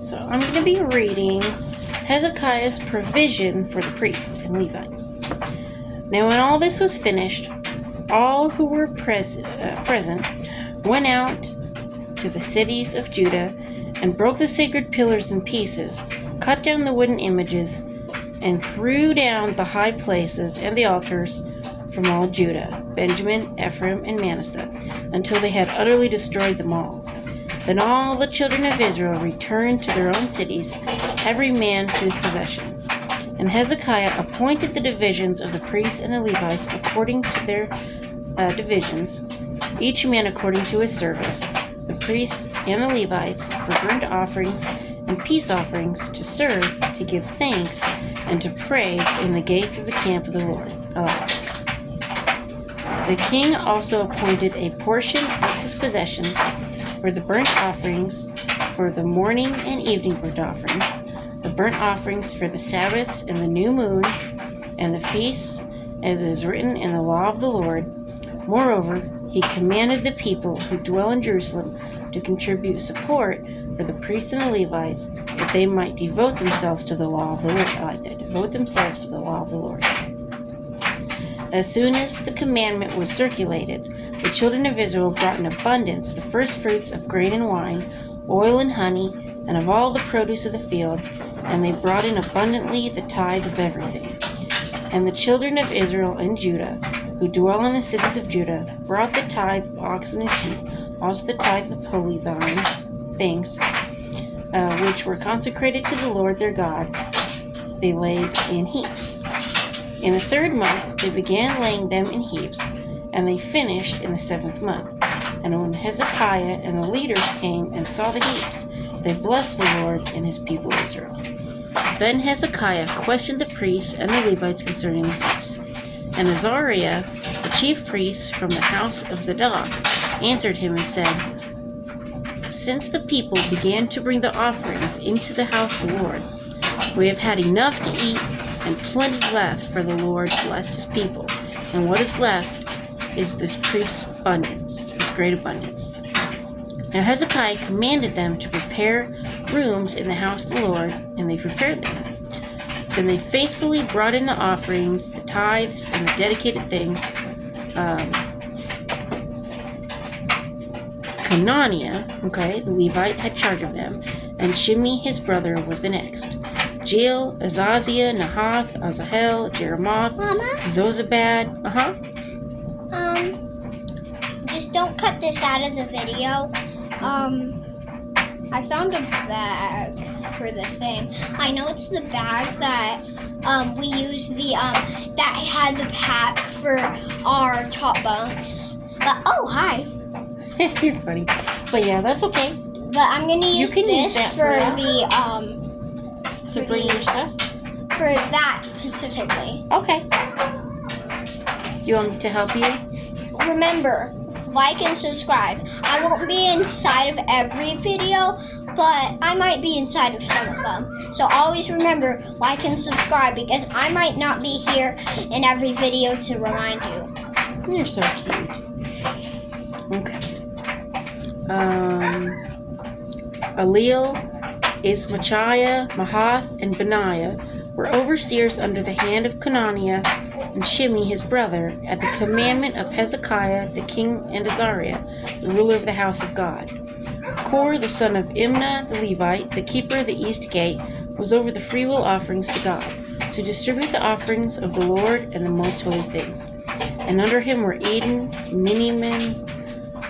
So I'm going to be reading Hezekiah's provision for the priests and Levites. Now when all this was finished, all who were present went out to the cities of Judah and broke the sacred pillars in pieces, cut down the wooden images, and threw down the high places and the altars from all Judah, Benjamin, Ephraim, and Manasseh, until they had utterly destroyed them all. Then all the children of Israel returned to their own cities, every man to his possession. And Hezekiah appointed the divisions of the priests and the Levites according to their divisions, each man according to his service, the priests and the Levites for burnt offerings and peace offerings, to serve, to give thanks, and to praise in the gates of the camp of the Lord. The king also appointed a portion of his possessions for the burnt offerings, for the morning and evening burnt offerings, the burnt offerings for the Sabbaths and the new moons, and the feasts, as is written in the law of the Lord. Moreover, he commanded the people who dwell in Jerusalem to contribute support for the priests and the Levites, that they might devote themselves to the law of the Lord. I like that. Devote themselves to the law of the Lord. As soon as the commandment was circulated, the children of Israel brought in abundance the first fruits of grain and wine, oil and honey, and of all the produce of the field, and they brought in abundantly the tithe of everything. And the children of Israel and Judah, who dwell in the cities of Judah, brought the tithe of oxen and sheep, also the tithe of holy things, which were consecrated to the Lord their God. They laid in heaps. In the 3rd month they began laying them in heaps, and they finished in the 7th month. And when Hezekiah and the leaders came and saw the heaps, they blessed the Lord and his people Israel. Then Hezekiah questioned the priests and the Levites concerning the heaps. And Azariah, the chief priest from the house of Zadok, answered him and said, Since the people began to bring the offerings into the house of the Lord, we have had enough to eat and plenty left, for the Lord blessed his people. And what is left is this priest's abundance, this great abundance. Now Hezekiah commanded them to prepare rooms in the house of the Lord, and they prepared them. Then they faithfully brought in the offerings, the tithes, and the dedicated things. Conaniah, the Levite, had charge of them, and Shimei his brother was the next. Jeiel, Azaziah, Nahath, Asahel, Jeremoth, Mama? Zozabad. Just don't cut this out of the video. I found a bag for the thing. I know it's the bag that we used that had the pack for our top bunks. But, oh, hi. You're funny. But yeah, that's okay. But I'm gonna use this for the to bring your stuff? For that specifically. Okay. Do you want me to help you? Remember, like and subscribe. I won't be inside of every video, but I might be inside of some of them. So always remember, like and subscribe, because I might not be here in every video to remind you. You're so cute. Okay. Eliel, Ismachiah, Mahath, and Benaiah were overseers under the hand of Conaniah and Shimei his brother, at the commandment of Hezekiah the king and Azariah, the ruler of the house of God. Kor, the son of Imnah the Levite, the keeper of the east gate, was over the freewill offerings to God, to distribute the offerings of the Lord and the most holy things. And under him were Eden, Miniman,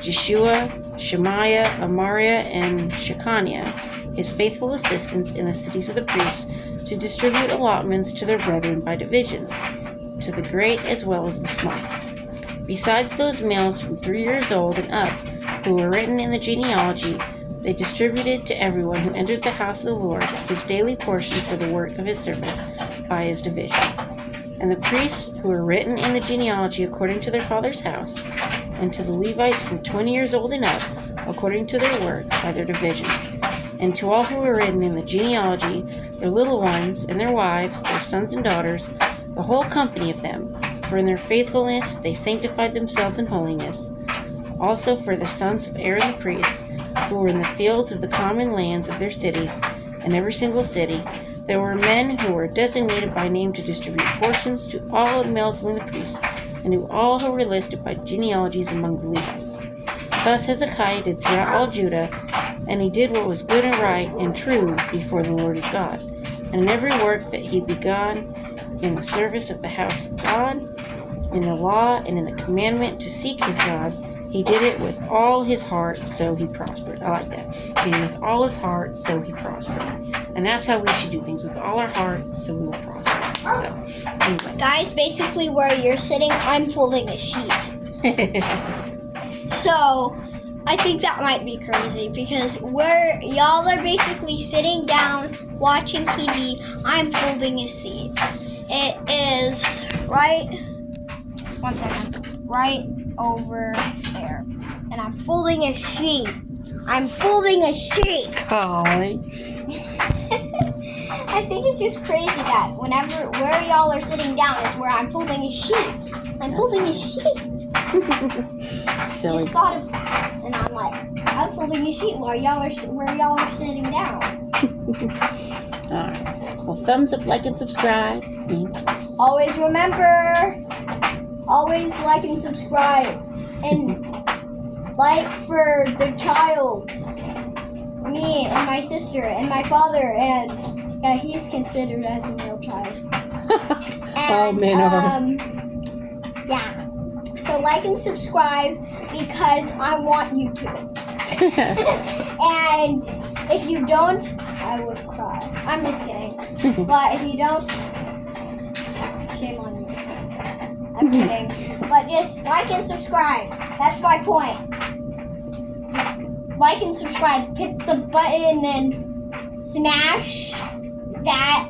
Jeshua, Shemaiah, Amariah, and Shechaniah, his faithful assistants in the cities of the priests, to distribute allotments to their brethren by divisions, to the great as well as the small. Besides those males from 3 years old and up, who were written in the genealogy, they distributed to everyone who entered the house of the Lord his daily portion for the work of his service by his division. And the priests who were written in the genealogy according to their father's house, and to the Levites from 20 years old and up, according to their work by their divisions, and to all who were written in the genealogy, their little ones and their wives, their sons and daughters, the whole company of them, for in their faithfulness they sanctified themselves in holiness. Also for the sons of Aaron the priest, who were in the fields of the common lands of their cities, In every single city, there were men who were designated by name to distribute portions to all the males among the priests, and to all who were listed by genealogies among the Levites. Thus Hezekiah did throughout all Judah, and he did what was good and right and true before the Lord his God. And in every work that he began in the service of the house of God, in the law and in the commandment to seek his God, he did it with all his heart, so he prospered. I like that. He did it with all his heart, so he prospered. And that's how we should do things, with all our heart, so we will prosper. So, anyway. Guys, basically where you're sitting, I'm folding a sheet. So, I think that might be crazy because where y'all are basically sitting down watching TV, I'm folding a sheet. It is right over there. And I'm folding a sheet. Golly. I think it's just crazy that where y'all are sitting down is where I'm folding a sheet. Silly. Just thought of that, and I'm like, I'm folding a sheet where y'all are sitting down. Alright. Well, thumbs up, like, and subscribe. And peace. Always remember, always like and subscribe, and like for the childs, me and my sister and my father, and yeah, he's considered as a male child. And, yeah. So like and subscribe because I want you to. And if you don't, I would cry. I'm just kidding. But if you don't, shame on you. I'm kidding. But just like and subscribe. That's my point. Like and subscribe. Hit the button and smash that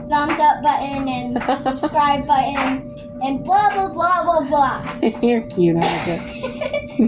thumbs up button and subscribe button and blah, blah, blah, blah, blah. You're cute, aren't you?